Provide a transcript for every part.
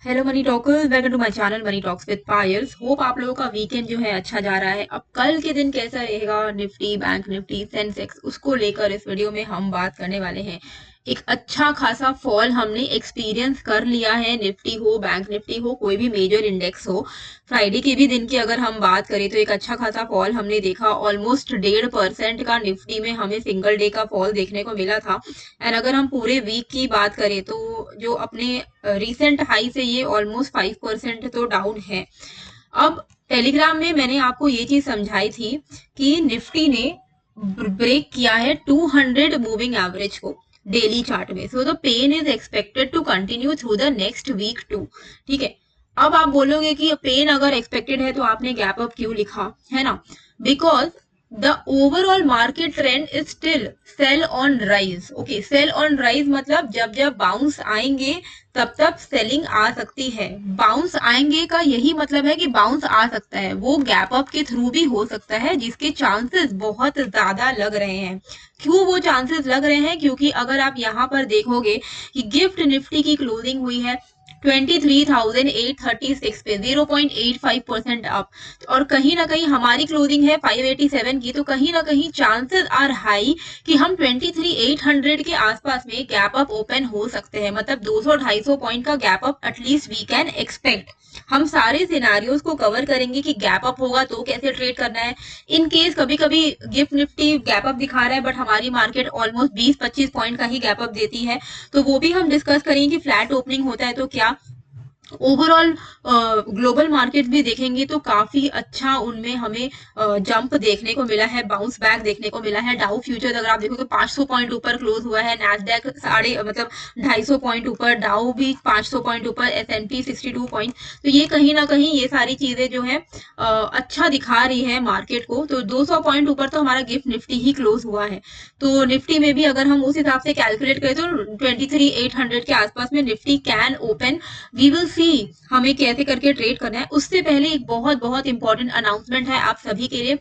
Hello money talkers, welcome to my channel money talks with Payal's. Hope आप लोगों का weekend जो है अच्छा जा रहा है। अब कल के दिन कैसा रहेगा, निफ्टी, बैंक निफ्टी, सेंसेक्स, उसको लेकर इस वीडियो में हम बात करने वाले हैं। एक अच्छा खासा फॉल हमने एक्सपीरियंस कर लिया है, निफ्टी हो, बैंक निफ्टी हो, कोई भी मेजर इंडेक्स हो। फ्राइडे के भी दिन की अगर हम बात करें तो एक अच्छा खासा फॉल हमने देखा। ऑलमोस्ट 1.5% का निफ्टी में हमें सिंगल डे का फॉल देखने को मिला था। एंड अगर हम पूरे वीक की बात करें तो जो अपने रिसेंट हाई से ये ऑलमोस्ट 5% तो डाउन है। अब टेलीग्राम में मैंने आपको ये चीज समझाई थी कि निफ्टी ने ब्रेक किया है 200 मूविंग एवरेज को डेली चार्ट में। So the pain is expected to continue through the next week too. ठीक है। अब आप बोलोगे कि पेन अगर एक्सपेक्टेड है तो आपने गैप अप क्यों लिखा है ना? Because the overall market trend is still sell on rise. Okay, sell on rise मतलब जब जब बाउंस आएंगे तब तब सेलिंग आ सकती है। बाउंस आएंगे का यही मतलब है कि बाउंस आ सकता है, वो गैप अप के थ्रू भी हो सकता है, जिसके चांसेस बहुत ज्यादा लग रहे हैं। क्यों वो चांसेस लग रहे हैं? क्योंकि अगर आप यहाँ पर देखोगे कि गिफ्ट निफ्टी की क्लोजिंग हुई है 23,836 पे, 0.85% अप। और कहीं ना कहीं हमारी क्लोजिंग है 587 की, तो कहीं ना कहीं चांसेस आर हाई कि हम 23,800 के आसपास में गैप अप ओपन हो सकते हैं। मतलब 200-250 पॉइंट का gap up at least we can expect. हम सारे सिनारियोज को कवर करेंगे कि गैप अप होगा तो कैसे ट्रेड करना है। इन केस कभी कभी गिफ्ट निफ्टी गैप अप दिखा रहा है बट हमारी मार्केट ऑलमोस्ट 20-25 पॉइंट का ही गैप अप देती है, तो वो भी हम डिस्कस करेंगे कि फ्लैट ओपनिंग होता है तो क्या। ओवरऑल ग्लोबल मार्केट भी देखेंगे तो काफी अच्छा उनमें हमें जंप देखने को मिला है, बाउंस बैक देखने को मिला है। डाउ फ्यूचर अगर आप देखोगे 500 पॉइंट ऊपर क्लोज हुआ है, नैस्डैक साढ़े मतलब 250 पॉइंट ऊपर, डाउ भी 500 पॉइंट ऊपर, S&P 62 पॉइंट। तो ये कहीं ना कहीं ये सारी चीजें जो है अच्छा दिखा रही है मार्केट को। तो 200 पॉइंट ऊपर तो हमारा गिफ्ट निफ्टी ही क्लोज हुआ है। तो निफ्टी में भी अगर हम उस हिसाब से कैलकुलेट करें तो 23,800 के आसपास में Nifty can open. We will see हमें कैसे करके ट्रेड करना है। उससे पहले एक बहुत बहुत इंपॉर्टेंट अनाउंसमेंट है आप सभी के लिए।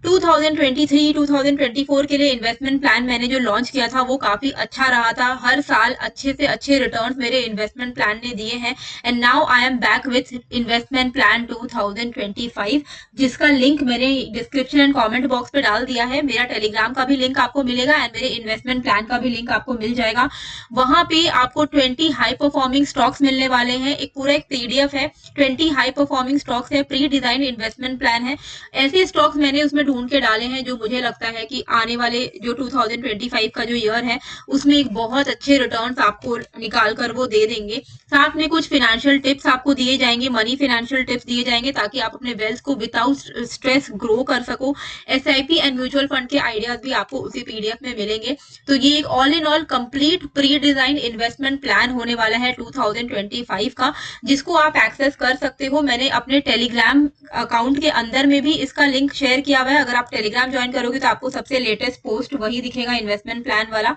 2023-2024 के लिए इन्वेस्टमेंट प्लान मैंने जो लॉन्च किया था वो काफी अच्छा रहा था। हर साल अच्छे से अच्छे रिटर्न्स मेरे इन्वेस्टमेंट प्लान ने दिए हैं। And now I am back with investment plan 2025, जिसका लिंक मैंने डिस्क्रिप्शन एंड कमेंट बॉक्स पे डाल दिया है। मेरा टेलीग्राम का भी लिंक आपको मिलेगा एंड मेरे इन्वेस्टमेंट प्लान का भी लिंक आपको मिल जाएगा। वहां पे आपको 20 हाई परफॉर्मिंग स्टॉक्स मिलने वाले हैं। एक पूरा एक पीडीएफ है, 20 हाई परफॉर्मिंग स्टॉक्स है, प्री डिजाइन इन्वेस्टमेंट प्लान है। ऐसे स्टॉक्स मैंने उसमें ढूंढ के डाले हैं जो मुझे लगता है कि आने वाले जो 2025 का जो ईयर है उसमें एक बहुत अच्छे रिटर्न्स आपको निकाल कर वो दे देंगे। साथ में कुछ फाइनेंशियल टिप्स आपको दिए जाएंगे, मनी फाइनेंशियल टिप्स दिए जाएंगे ताकि आप अपने वेल्थ को विदाउट स्ट्रेस ग्रो कर सको। एसआईपी एंड म्यूचुअल फंड के आइडियाज भी आपको उसी पीडीएफ में मिलेंगे। तो ये एक all in all complete pre design investment plan होने वाला है 2025 का, जिसको आप एक्सेस कर सकते हो। मैंने अपने टेलीग्राम अकाउंट के अंदर में भी इसका लिंक शेयर किया हुआ है। अगर आप टेलीग्राम ज्वाइन करोगे तो आपको सबसे लेटेस्ट पोस्ट वही दिखेगा, इन्वेस्टमेंट प्लान वाला।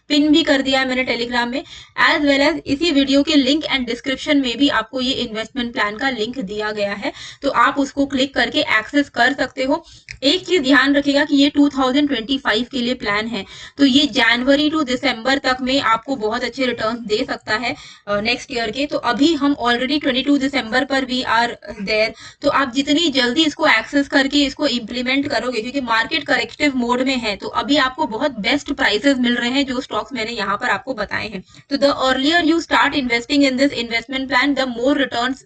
पिन भी कर दिया है मैंने टेलीग्राम में। एज वेल एज इसी वीडियो के लिंक एंड डिस्क्रिप्शन में भी आपको ये इन्वेस्टमेंट प्लान का लिंक दिया गया है, तो आप उसको क्लिक करके एक्सेस कर सकते हो। एक चीज ध्यान रखिएगा कि ये 2025 के लिए प्लान है, तो ये जनवरी टू दिसंबर तक में आपको बहुत अच्छे रिटर्न्स दे सकता है नेक्स्ट ईयर के। तो अभी हम ऑलरेडी 22 दिसंबर पर वी आर देयर। तो आप जितनी जल्दी इसको एक्सेस करके इसको इम्प्लीमेंट करोगे, क्योंकि मार्केट करेक्टिव मोड में है, तो अभी आपको बहुत बेस्ट प्राइसेस मिल रहे हैं जो स्टॉक्स मैंने यहाँ पर आपको बताए हैं। तो the earlier you start investing in this investment plan the more returns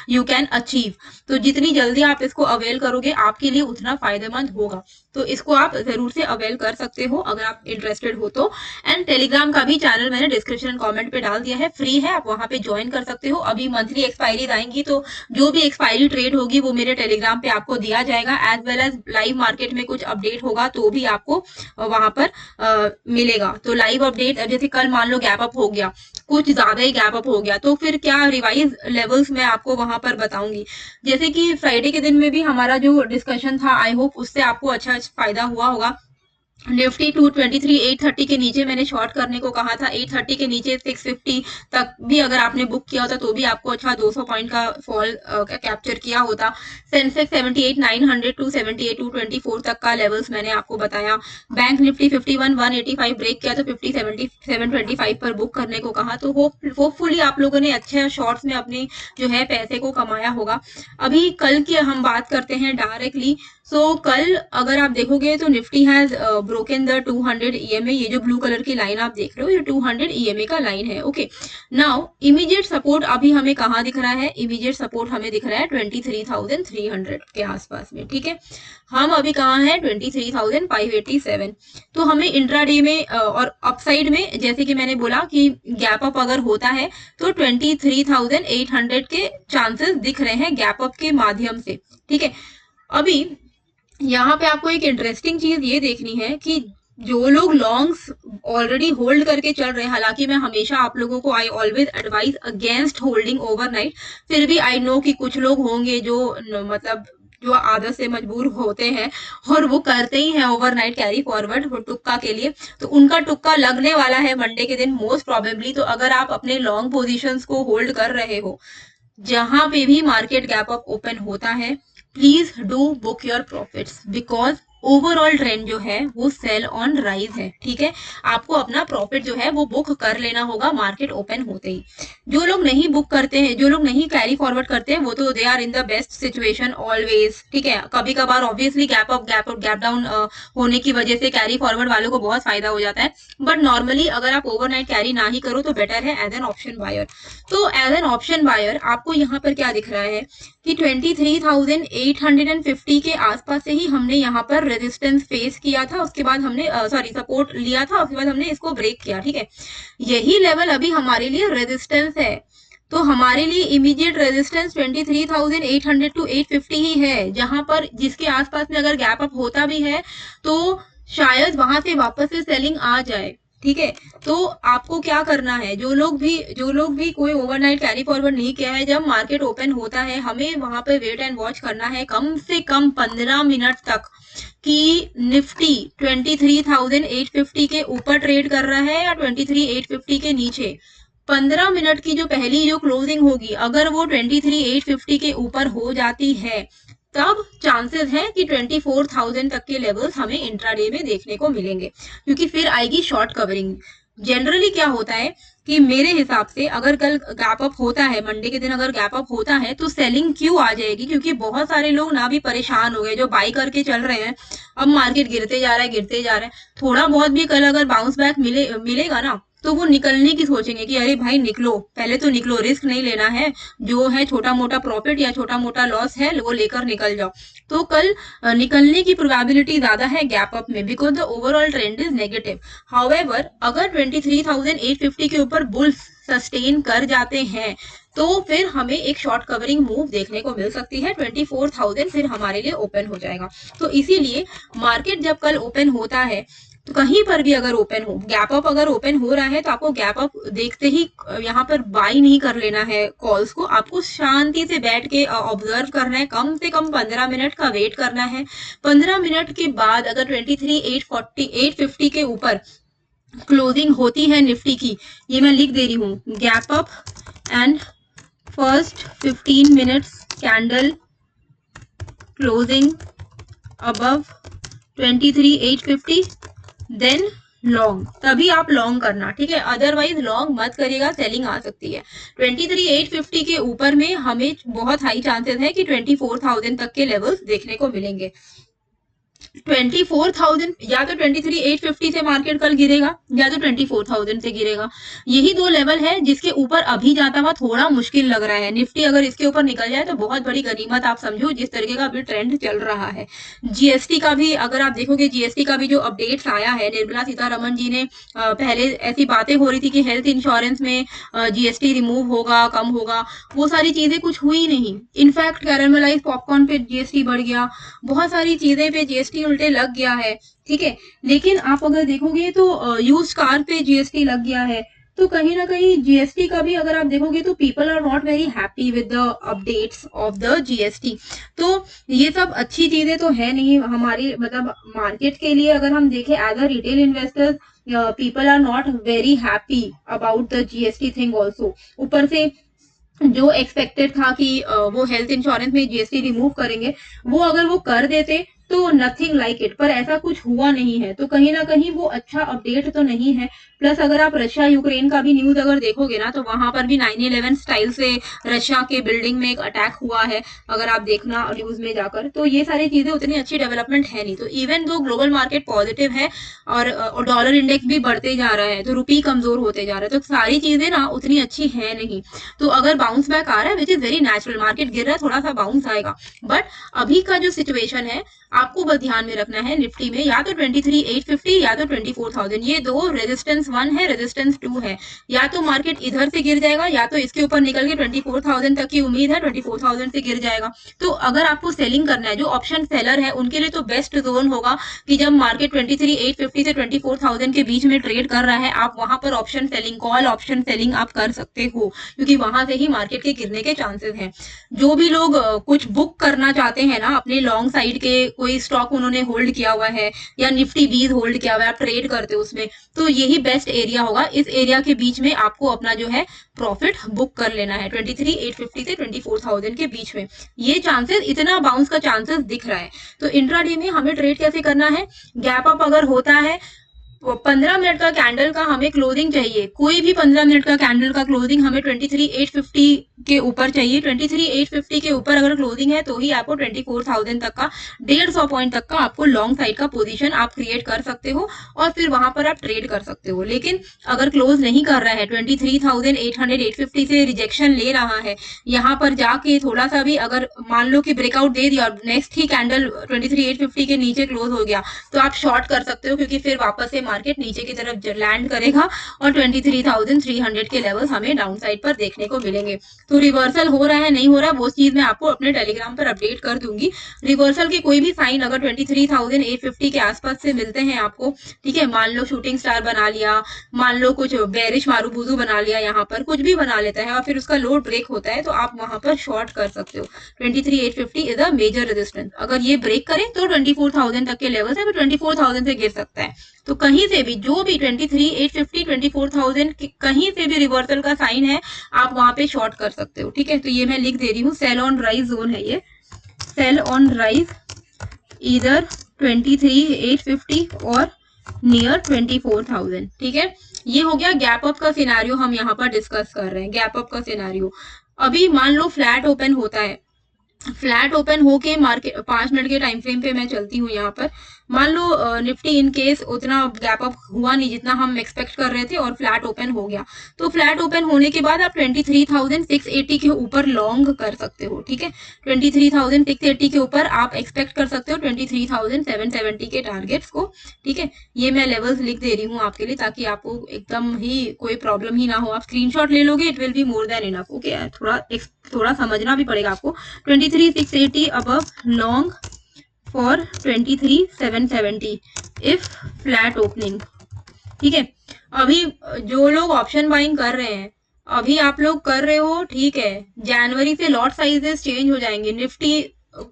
you can achieve. तो जितनी जल्दी आप इसको अवेल करोगे आपके लिए उतना फायदेमंद होगा। तो इसको आप जरूर से अवेल कर सकते हो अगर आप इंटरेस्टेड हो तो। एंड टेलीग्राम का भी चैनल मैंने डिस्क्रिप्शन कमेंट पे डाल दिया है, फ्री है, आप वहां पे ज्वाइन कर सकते हो। अभी मंथली एक्सपायरीज आएंगी तो जो भी एक्सपायरी ट्रेड होगी वो मेरे टेलीग्राम पे आपको दिया जाएगा। As well as live market में कुछ अपडेट होगा तो भी आपको वहां पर मिलेगा। तो लाइव अपडेट जैसे कल मान लो गैप अप हो गया, कुछ ज्यादा ही गैप अप हो गया, तो फिर क्या रिवाइज लेवल्स मैं आपको वहां पर बताऊंगी। जैसे कि फ्राइडे के दिन में भी हमारा जो डिस्कशन था, आई होप उससे आपको अच्छा फायदा हुआ होगा। निफ्टी 223,830 के नीचे मैंने शॉर्ट करने को कहा था। 830 के नीचे 650 तक भी अगर आपने बुक किया होता तो भी आपको अच्छा 200 पॉइंट का फॉल कैप्चर किया होता। सेंसेक्स 78,900 टू 78,224 तक का लेवल्स मैंने आपको बताया। बैंक निफ्टी 51,185 ब्रेक किया तो 50,725 पर बुक करने को कहा। तो होपफुली आप लोगों ने अच्छे शॉर्ट्स में अपने जो है पैसे को कमाया होगा। अभी कल की हम बात करते हैं डायरेक्टली। कल अगर आप देखोगे तो Nifty has broken the 200 EMA। ये जो ब्लू कलर की लाइन आप देख रहे हो ये 200 EMA का लाइन है। ओके, नाउ इमीडिएट सपोर्ट अभी हमें कहाँ दिख रहा है? इमीडिएट सपोर्ट हमें दिख रहा है 23,300 के आसपास में। ठीक है, हम अभी कहाँ है? 23,587। तो हमें इंट्राडे में और अपसाइड में जैसे कि मैंने बोला कि गैप अप अगर होता है तो 23,800 के चांसेस दिख रहे हैं गैप अप के माध्यम से। ठीक है, अभी यहाँ पे आपको एक इंटरेस्टिंग चीज ये देखनी है कि जो लोग लॉन्ग्स ऑलरेडी होल्ड करके चल रहे हैं, हालांकि मैं हमेशा आप लोगों को I always advise against holding overnight, फिर भी आई नो कि कुछ लोग होंगे जो मतलब जो आदत से मजबूर होते हैं और वो करते ही हैं ओवरनाइट कैरी फॉरवर्ड वो टुक्का के लिए। तो उनका टुक्का लगने वाला है मंडे के दिन मोस्ट प्रोबेबली। तो अगर आप अपने लॉन्ग पोजीशंस को होल्ड कर रहे हो, जहां पे भी मार्केट गैप अप ओपन होता है, please do book your profits because overall trend जो है वो सेल ऑन राइज है। ठीक है, आपको अपना प्रॉफिट जो है वो बुक कर लेना होगा मार्केट ओपन होते ही। जो लोग नहीं बुक करते हैं, जो लोग नहीं कैरी फॉरवर्ड करते हैं, वो तो they are in the best situation always. ठीक है, कभी कभार ऑब्वियसली गैप डाउन होने की वजह से कैरी फॉरवर्ड वालों को बहुत फायदा हो जाता है, बट नॉर्मली अगर आप ओवरनाइट कैरी ना ही करो तो बेटर है एज एन ऑप्शन बायर। तो एज एन ऑप्शन बायर आपको यहाँ पर क्या दिख रहा है कि 23,850 के आसपास से ही हमने यहाँ पर रेजिस्टेंस फेस किया था, उसके बाद हमने सपोर्ट लिया था, उसके बाद हमने इसको ब्रेक किया। ठीक है, यही लेवल अभी हमारे लिए रेजिस्टेंस है। तो हमारे लिए इमीडिएट रेजिस्टेंस 23,800 टू 850 ही है, जहां पर जिसके आसपास में अगर गैप अप होता भी है तो शायद वहां से वापस से सेलिंग आ जाए। ठीक है, तो आपको क्या करना है, जो लोग भी कोई ओवरनाइट कैरी फॉरवर्ड नहीं किया है, जब मार्केट ओपन होता है हमें वहां पे वेट एंड वॉच करना है कम से कम 15 मिनट तक कि निफ्टी 23,850 के ऊपर ट्रेड कर रहा है या 23,850 के नीचे। 15 मिनट की जो पहली जो क्लोजिंग होगी अगर वो 23,850 के ऊपर हो जाती है तब चांसेस है कि 24,000 तक के लेवल्स हमें इंट्राडे में देखने को मिलेंगे, क्योंकि फिर आएगी शॉर्ट कवरिंग। जनरली क्या होता है कि मेरे हिसाब से अगर कल गैप अप होता है, मंडे के दिन अगर गैप अप होता है तो सेलिंग क्यों आ जाएगी? क्योंकि बहुत सारे लोग ना भी परेशान हो गए जो बाई करके चल रहे हैं। अब मार्केट गिरते जा रहा है, थोड़ा बहुत भी कल अगर बाउंस बैक मिलेगा ना तो वो निकलने की सोचेंगे कि अरे भाई निकलो, पहले तो निकलो, रिस्क नहीं लेना है, जो है छोटा मोटा प्रॉफिट या छोटा मोटा लॉस है वो लेकर निकल जाओ। तो कल निकलने की प्रोबेबिलिटी ज्यादा है गैप अप में because the overall trend is negative. However अगर 23,850 के ऊपर बुल्स सस्टेन कर जाते हैं तो फिर हमें एक शॉर्ट कवरिंग मूव देखने को मिल सकती है। 24,000 फिर हमारे लिए ओपन हो जाएगा। तो इसीलिए मार्केट जब कल ओपन होता है तो कहीं पर भी अगर ओपन हो, गैप अप अगर ओपन हो रहा है तो आपको गैप अप देखते ही यहाँ पर बाई नहीं कर लेना है कॉल्स को, आपको शांति से बैठ के ऑब्जर्व करना है, कम से कम 15 मिनट का वेट करना है। 15 मिनट के बाद अगर 23,850 के ऊपर क्लोजिंग होती है निफ्टी की, ये मैं लिख दे रही हूँ, gap up and first 15 minutes candle closing above 23,850 then long, तभी आप लॉन्ग करना। ठीक है, अदरवाइज लॉन्ग मत करिएगा, सेलिंग आ सकती है। 23,850 के ऊपर में हमें बहुत हाई चांसेस है कि 24,000 तक के लेवल्स देखने को मिलेंगे। 24,000 या तो 23,850 से मार्केट कल गिरेगा या तो 24,000 से गिरेगा। यही दो लेवल है जिसके ऊपर अभी जाता हुआ थोड़ा मुश्किल लग रहा है। निफ्टी अगर इसके ऊपर निकल जाए तो बहुत बड़ी गनीमत आप समझो, जिस तरीके का अभी ट्रेंड चल रहा है। जीएसटी का भी अगर आप देखोगे, जीएसटी का भी जो अपडेट्स आया है, निर्मला सीतारमण जी ने पहले ऐसी बातें हो रही थी कि हेल्थ इंश्योरेंस में जीएसटी रिमूव होगा, कम होगा, वो सारी चीजें कुछ हुई नहीं। इनफैक्ट कैरामलाइज पॉपकॉर्न पे जीएसटी बढ़ गया, बहुत सारी चीजें पे जीएसटी उल्टे लग गया है। ठीक है, लेकिन आप अगर देखोगे तो यूज्ड कार पे जीएसटी लग गया है। तो कहीं ना कहीं जीएसटी का भी अगर आप देखोगे तो people are not very happy with the updates of the GST. तो ये सब अच्छी चीजें तो है नहीं हमारी मतलब मार्केट के लिए। अगर हम देखें as a retail investors, people are not very happy about the GST thing also. ऊपर से जो एक्सपेक्टेड था कि वो हेल्थ इंश्योरेंस में जीएसटी रिमूव करेंगे, वो अगर वो कर देते तो नथिंग लाइक इट, पर ऐसा कुछ हुआ नहीं है। तो कहीं ना कहीं वो अच्छा अपडेट तो नहीं है। प्लस अगर आप रशिया यूक्रेन का भी न्यूज अगर देखोगे ना, तो वहां पर भी 9/11 स्टाइल से रशिया के बिल्डिंग में एक अटैक हुआ है, अगर आप देखना न्यूज में जाकर। तो ये सारी चीजें उतनी अच्छी डेवलपमेंट है नहीं। तो even though global market positive है और डॉलर इंडेक्स भी बढ़ते जा रहा है, तो रुपी कमजोर होते जा रहा है, तो सारी चीजें ना उतनी अच्छी है नहीं। तो अगर बाउंस बैक आ रहा है which is very natural, market गिर रहा है थोड़ा सा बाउंस आएगा, बट अभी का जो सिचुएशन है आपको बस ध्यान में रखना है निफ्टी में या तो 23,850 या तो 24,000, ये दो रेजिस्टेंस 1 है, रेजिस्टेंस 2 है। या तो मार्केट इधर से गिर जाएगा या तो इसके ऊपर निकल के 24,000 तक की उम्मीद है, 24,000 से गिर जाएगा। तो अगर आपको सेलिंग करना है, जो ऑप्शन सेलर है उनके लिए तो बेस्ट जोन होगा कि जब मार्केट 23,850 से 24,000 के बीच में ट्रेड कर रहा है, आप वहां पर option selling, call option selling आप कर सकते हो, क्योंकि वहां से ही मार्केट के गिरने के चांसेस हैं। जो भी लोग कुछ बुक करना चाहते हैं ना अपने लॉन्ग साइड के, कोई स्टॉक उन्होंने होल्ड किया हुआ है या निफ्टी 20 होल्ड किया हुआ है, आप ट्रेड करते हो उसमें, तो यही बेस्ट एरिया होगा। इस एरिया के बीच में आपको अपना जो है प्रॉफिट बुक कर लेना है 23,850 से 24,000 के बीच में। ये चांसेस, इतना बाउंस का चांसेस दिख रहा है। तो इंट्राडे में हमें ट्रेड कैसे करना है, गैप अप अगर होता है, 15 मिनट का कैंडल का हमें क्लोजिंग चाहिए, कोई भी 15 मिनट का कैंडल का क्लोजिंग हमें 23,850 के ऊपर चाहिए। 23,850 के ऊपर अगर क्लोजिंग है तो ही आपको 24,000 तक का 150 पॉइंट तक का आपको लॉन्ग साइड का पोजीशन आप क्रिएट कर सकते हो और फिर वहां पर आप ट्रेड कर सकते हो। लेकिन अगर क्लोज नहीं कर रहा है, 23,800-850 से रिजेक्शन ले रहा है, यहाँ पर जाके थोड़ा सा भी अगर मान लो कि ब्रेकआउट दे दिया और नेक्स्ट ही कैंडल 23,850 के नीचे क्लोज हो गया, तो आप शॉर्ट कर सकते हो, क्योंकि फिर वापस से मार्केट नीचे की तरफ लैंड करेगा और 23,300 के लेवल्स हमें डाउन साइड पर देखने को मिलेंगे। तो रिवर्सल हो रहा है नहीं हो रहा है वो चीज मैं आपको अपने टेलीग्राम पर अपडेट कर दूंगी। रिवर्सल के कोई भी साइन अगर 23,850 के आसपास से मिलते हैं आपको, ठीक है, मान लो शूटिंग स्टार बना लिया, मान लो कुछ बेरिश मारूबुजू बना लिया, यहाँ पर कुछ भी बना लेता है और फिर उसका लोड ब्रेक होता है, तो आप वहां पर शॉर्ट कर सकते हो। 23,850 इज अ मेजर रेजिस्टेंस, अगर ये ब्रेक करे तो 24,000 तक के लेवल है, तो 24,000 से गिर सकता है। तो कहीं से भी जो भी 23,850 24,000 कहीं से भी रिवर्सल का साइन है, आप वहां पे शॉर्ट कर सकते हो। ठीक है, तो ये मैं लिख दे रही हूँ, सेल ऑन राइज जोन है ये, सेल ऑन राइज इधर 23,850 और नियर 24,000। ठीक है, ये हो गया गैप अप का सिनेरियो, हम यहाँ पर डिस्कस कर रहे हैं गैप अप का सिनेरियो। अभी मान लो फ्लैट ओपन होता है, फ्लैट ओपन होके मार्केट 5 मिनट के टाइम फ्रेम पे मैं चलती हूँ यहाँ पर, मान लो निफ्टी इन केस उतना गैप अप हुआ नहीं जितना हम एक्सपेक्ट कर रहे थे और फ्लैट ओपन हो गया, तो फ्लैट ओपन होने के बाद आप 23,680 के ऊपर लॉन्ग कर सकते हो। ठीक है, 23,680 के ऊपर आप एक्सपेक्ट कर सकते हो 23,770 के टारगेट्स को। ठीक है, ये मैं लेवल्स लिख दे रही हूँ आपके लिए ताकि आपको एकदम ही कोई प्रॉब्लम ही ना हो, आप स्क्रीनशॉट ले लोगे, it will be more than enough. Okay, थोड़ा समझना भी पड़ेगा आपको। 23,680 above long for 23,770 if flat opening। ठीक है, अभी जो लोग ऑप्शन बाइंग कर रहे हैं, अभी आप लोग कर रहे हो, ठीक है, जनवरी से लॉट साइजेस चेंज हो जाएंगे। निफ्टी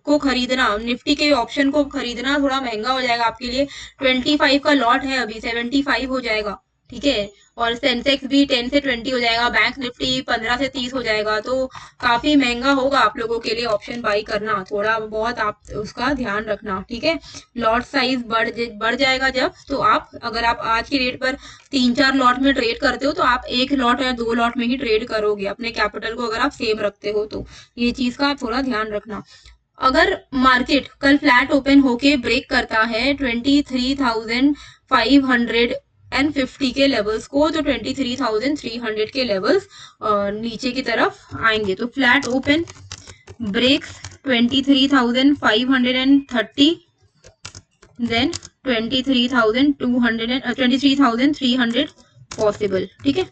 को खरीदना, निफ्टी के ऑप्शन को खरीदना थोड़ा महंगा हो जाएगा आपके लिए। 25 का लॉट है, अभी 75 हो जाएगा। ठीक है, और सेंसेक्स भी 10 से 20 हो जाएगा, बैंक निफ्टी 15 से 30 हो जाएगा, तो काफी महंगा होगा आप लोगों के लिए ऑप्शन बाई करना, थोड़ा बहुत आप उसका ध्यान रखना। ठीक है, लॉट साइज बढ़ जाएगा जब, तो आप अगर आप आज की रेट पर 3-4 लॉट में ट्रेड करते हो, तो आप 1 लॉट या 2 लॉट में ही ट्रेड करोगे अपने कैपिटल को, अगर आप सेम रखते हो तो ये चीज का आप थोड़ा ध्यान रखना। अगर मार्केट कल फ्लैट ओपन होके ब्रेक करता है 23,550 के लेवल्स को, तो 23,300 के लेवल्स नीचे की तरफ आएंगे। तो flat open breaks 23,530 then 23,300 possible. ठीक है,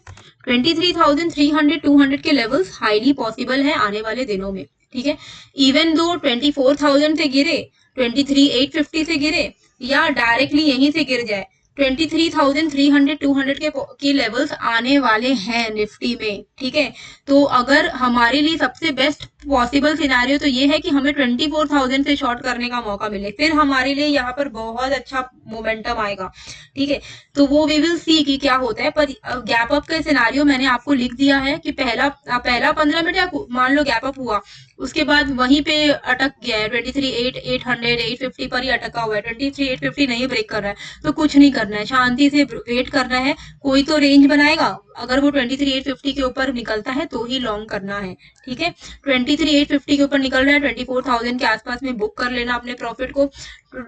23,300-200 के लेवल्स हाईली पॉसिबल है आने वाले दिनों में। ठीक है, इवन दो 24,000 से गिरे, 23,850 से गिरे या डायरेक्टली यहीं से गिर जाए, 23,300 200 के लेवल्स आने वाले हैं निफ्टी में, ठीक है। तो अगर हमारे लिए सबसे बेस्ट पॉसिबल सिनेरियो तो ये है कि हमें 24,000 से शॉर्ट करने का मौका मिले, फिर हमारे लिए यहाँ पर बहुत अच्छा मोमेंटम आएगा, ठीक है। तो वो वी विल सी कि क्या होता है। पर गैप अप का सिनेरियो मैंने आपको लिख दिया है कि पहला 15 मिनट या मान लो गैप अप हुआ, उसके बाद वहीं पे अटक गया है 23,800 850 पर ही अटका हुआ है, 23,850 नहीं ब्रेक कर रहा है, तो कुछ नहीं करना है, शांति से वेट करना है। कोई तो रेंज बनाएगा, अगर वो 23,850 के ऊपर निकलता है तो ही लॉन्ग करना है, ठीक है। 23,850 के ऊपर निकल रहा है, 24,000 के आसपास में बुक कर लेना अपने प्रॉफिट को।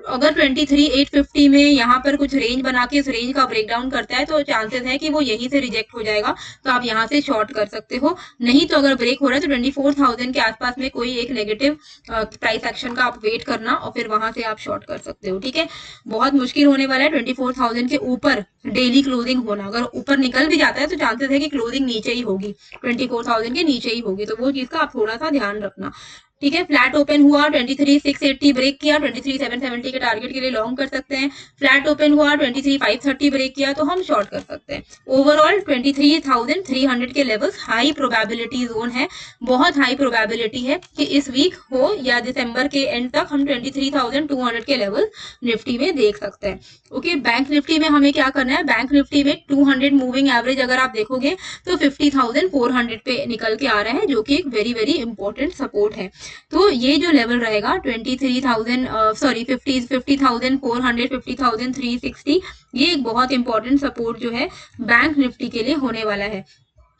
अगर 23,850 में यहाँ पर कुछ रेंज बना के उस रेंज का ब्रेकडाउन करता है तो चांसेस है कि वो यहीं से रिजेक्ट हो जाएगा, तो आप यहाँ से शॉर्ट कर सकते हो। नहीं तो अगर ब्रेक हो रहा है तो 24,000 के आसपास में कोई एक नेगेटिव प्राइस एक्शन का आप वेट करना और फिर वहां से आप शॉर्ट कर सकते हो, ठीक है। बहुत मुश्किल होने वाला है 24,000 के ऊपर डेली क्लोजिंग होना। अगर ऊपर निकल भी जाता है तो चांसेस है कि क्लोजिंग नीचे ही होगी, 24,000 के नीचे ही होगी, तो वो चीज का आप थोड़ा सा ध्यान रखना, ठीक है। फ्लैट ओपन हुआ, 23,680 ब्रेक किया, 23,770 के टारगेट के लिए लॉन्ग कर सकते हैं। फ्लैट ओपन हुआ, 23,530 ब्रेक किया तो हम शॉर्ट कर सकते हैं। ओवरऑल 23,300 के लेवल्स हाई प्रोबेबिलिटी जोन है, बहुत हाई प्रोबेबिलिटी है कि इस वीक हो या दिसंबर के एंड तक हम 23,200 के लेवल निफ्टी में देख सकते हैं। ओके, बैंक निफ्टी में हमें क्या करना है, बैंक निफ्टी में 200 मूविंग एवरेज अगर आप देखोगे तो 50,400 पे निकल के आ रहा है, जो कि एक वेरी वेरी इंपॉर्टेंट सपोर्ट है। तो ये जो लेवल रहेगा 50,400 50,360 ये एक बहुत इंपॉर्टेंट सपोर्ट जो है बैंक निफ्टी के लिए होने वाला है।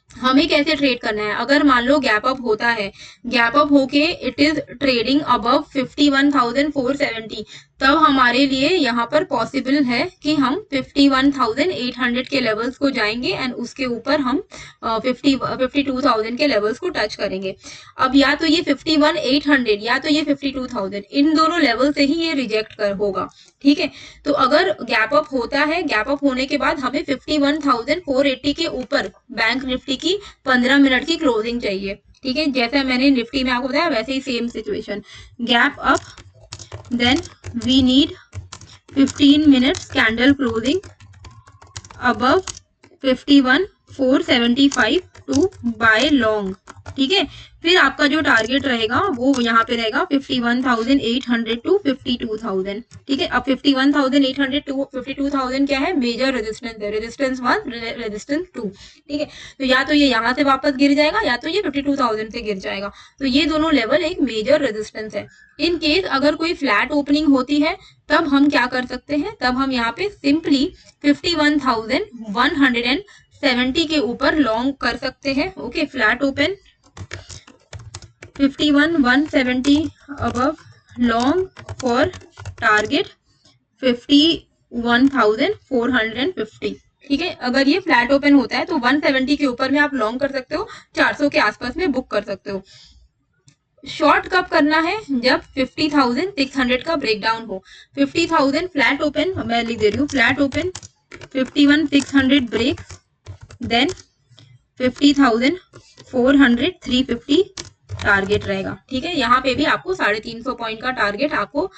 हमें कैसे ट्रेड करना है, अगर मान लो गैप अप होता है, गैप अप होके इट इज ट्रेडिंग अबव 51,470, तब हमारे लिए यहाँ पर पॉसिबल है कि हम 51,800 के लेवल्स को जाएंगे एंड उसके ऊपर हम 52,000 के लेवल्स को टच करेंगे। अब या तो ये 51,800 या तो ये 52,000, इन दोनों लेवल से ही ये रिजेक्ट कर होगा, ठीक है। तो अगर गैप अप होता है, गैप अप होने के बाद हमें 51,480 के ऊपर बैंक निफ्टी की 15 मिनट की क्लोजिंग चाहिए, ठीक है। जैसा मैंने निफ्टी में आपको बताया वैसे ही same situation, gap up, then we need 15 minutes candle closing above 51,475 to buy long, ठीक है। फिर आपका जो टारगेट रहेगा वो यहाँ पे रहेगा 51,800 टू 52,000, ठीक है। अब 51,800 टू 52,000 क्या है, मेजर रेजिस्टेंस है, रेजिस्टेंस 1 रेजिस्टेंस 2, ठीक है। तो या तो ये यहाँ से वापस गिर जाएगा या तो ये 52,000 से गिर जाएगा, तो ये दोनों लेवल एक मेजर रेजिस्टेंस है। इन केस अगर कोई फ्लैट ओपनिंग होती है तब हम क्या कर सकते हैं, तब हम यहाँ पे सिंपली 51,170 के ऊपर लॉन्ग कर सकते हैं। Okay, flat open 51,170 above long for target 51,450, ठीक है। अगर ये फ्लैट ओपन होता है तो 170 के ऊपर में आप लॉन्ग कर सकते हो, 400 के आसपास में बुक कर सकते हो। शॉर्ट कब करना है, जब 50,600 का ब्रेकडाउन हो। 50,000 फ्लैट ओपन, मैं लिख दे रही हूँ, flat open 51,600 break, then 50,400 350 target रहेगा, ठीक है। यहाँ पे भी आपको 350 पॉइंट का टारगेट आपको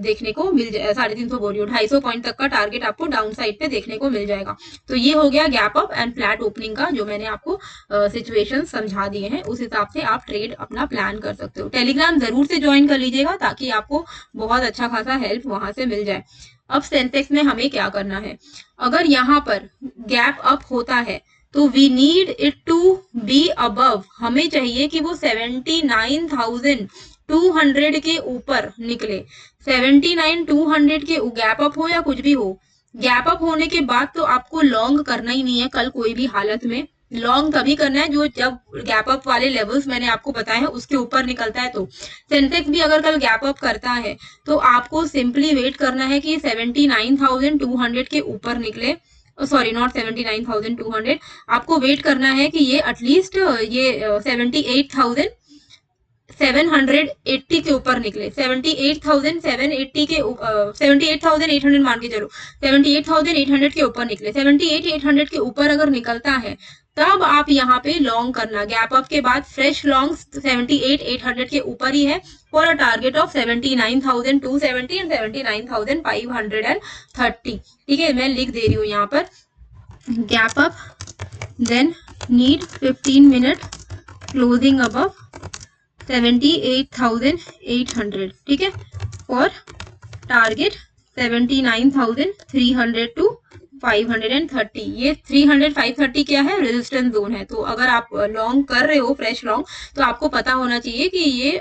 देखने को मिल जाएगा, 350 बोलियो 250 पॉइंट तक का टारगेट आपको डाउन साइड पे देखने को मिल जाएगा। तो ये हो गया gap up and flat opening का, जो मैंने आपको सिचुएशन समझा दिए हैं, उस हिसाब से आप ट्रेड अपना प्लान कर सकते हो। टेलीग्राम जरूर से ज्वाइन कर लीजिएगा ताकि आपको बहुत अच्छा खासा हेल्प वहां से मिल जाए। अब सेंसेक्स में हमें क्या करना है, अगर यहाँ पर गैप अप होता है तो we need it to be above, हमें चाहिए कि वो 79,200 के ऊपर निकले। 79,200 के गैप अप हो या कुछ भी हो, गैप अप होने के बाद तो आपको लॉन्ग करना ही नहीं है कल कोई भी हालत में। लॉन्ग तभी करना है जो जब गैप अप वाले लेवल्स मैंने आपको बताए हैं उसके ऊपर निकलता है। तो सेंसेक्स भी अगर कल गैप अप करता है तो आपको सिंपली वेट करना है कि 79,200 के ऊपर निकले, सॉरी नॉट 79,200, आपको वेट करना है कि ये एटलीस्ट ये 78,780 के ऊपर निकले। 78,780 के 78,800 मान के चलो, 78,800 के ऊपर निकले। 78,800 के ऊपर अगर निकलता है तब आप यहाँ पे लॉन्ग करना। गैप अप के बाद फ्रेश लॉन्ग 78,800 के ऊपर ही है for a target of 79,270 and 79,530। ठीक है, मैं लिख दे रही हूँ यहाँ पर gap up then need 15 minute closing above 78,800। ठीक है, फॉर टारगेट 79,300 टू 530। ये 300 530 क्या है, रेजिस्टेंस जोन है। तो अगर आप लॉन्ग कर रहे हो फ्रेश लॉन्ग तो आपको पता होना चाहिए कि ये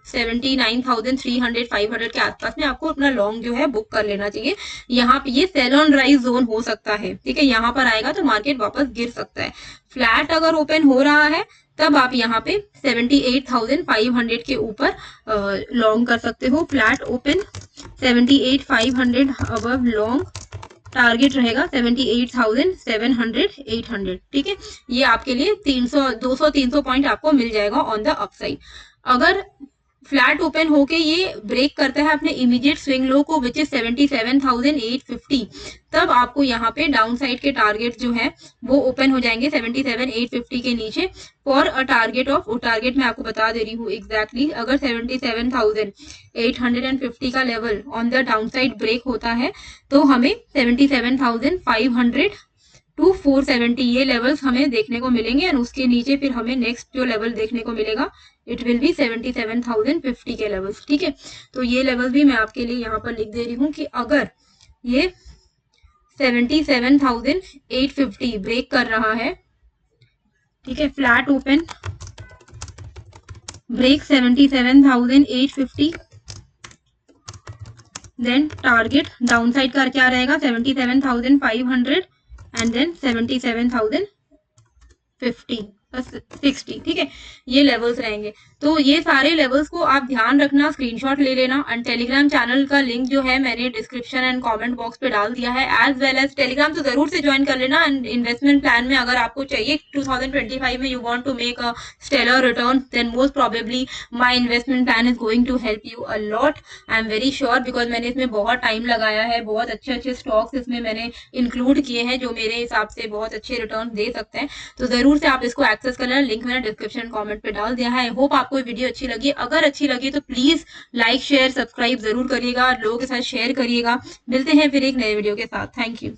79,300 500 के आसपास में आपको अपना लॉन्ग जो है बुक कर लेना चाहिए। यहाँ पे ये सेल ऑन राइज जोन हो सकता है। ठीक है, यहाँ पर आएगा तो मार्केट वापस गिर सकता है। फ्लैट अगर ओपन हो रहा है तब आप यहाँ पे 78,500 के ऊपर लॉन्ग कर सकते हो। Flat open 78,500 above long, target रहेगा 78,700 800। ठीक है, ये आपके लिए 200-300 पॉइंट आपको मिल जाएगा ऑन द अपसाइड। अगर फ्लैट ओपन होके ये ब्रेक करता है अपने इमीडिएट स्विंग लो को विच इज 77,850, तब आपको यहाँ पे डाउन साइड के टारगेट जो है वो ओपन हो जाएंगे 77,850 के नीचे फॉर अ टारगेट ऑफ, वो टारगेट मैं आपको बता दे रही हूँ एग्जैक्टली। अगर 77,850 का level on the downside break होता है तो हमें 77,500 टू 470 ये लेवल्स हमें देखने को मिलेंगे। और उसके नीचे फिर हमें नेक्स्ट जो लेवल देखने को मिलेगा इट विल बी 77,050 के लेवल्स। ठीक है, तो ये लेवल भी मैं आपके लिए यहाँ पर लिख दे रही हूँ कि अगर ये 77,850 ब्रेक कर रहा है, ठीक है, flat open break 77,850, then target downside का क्या रहेगा 77,500 एंड देन 77,060। ठीक है, ये लेवल्स रहेंगे। तो ये सारे लेवल्स को आप ध्यान रखना, स्क्रीनशॉट ले लेना। एंड टेलीग्राम चैनल का लिंक जो है मैंने डिस्क्रिप्शन एंड कमेंट बॉक्स पे डाल दिया है। एज वेल एज टेलीग्राम तो जरूर से ज्वाइन कर लेना। एंड इन्वेस्टमेंट प्लान में अगर आपको चाहिए 2025 में you want to make a stellar return, then most probably my investment plan is going to help you a lot. I am very sure, because मैंने इसमें बहुत टाइम लगाया है, बहुत अच्छे अच्छे स्टॉक्स इसमें मैंने इंक्लूड किए हैं जो मेरे हिसाब से बहुत अच्छे रिटर्न दे सकते हैं। तो जरूर से आप इसको एक्सेस कर लेना, लिंक मैंने डिस्क्रिप्शन कमेंट पे डाल दिया है। आई होप आपको वीडियो अच्छी लगी। अगर अच्छी लगी तो प्लीज लाइक शेयर सब्सक्राइब जरूर करिएगा, लोगों के साथ शेयर करिएगा। मिलते हैं फिर एक नए वीडियो के साथ। Thank you.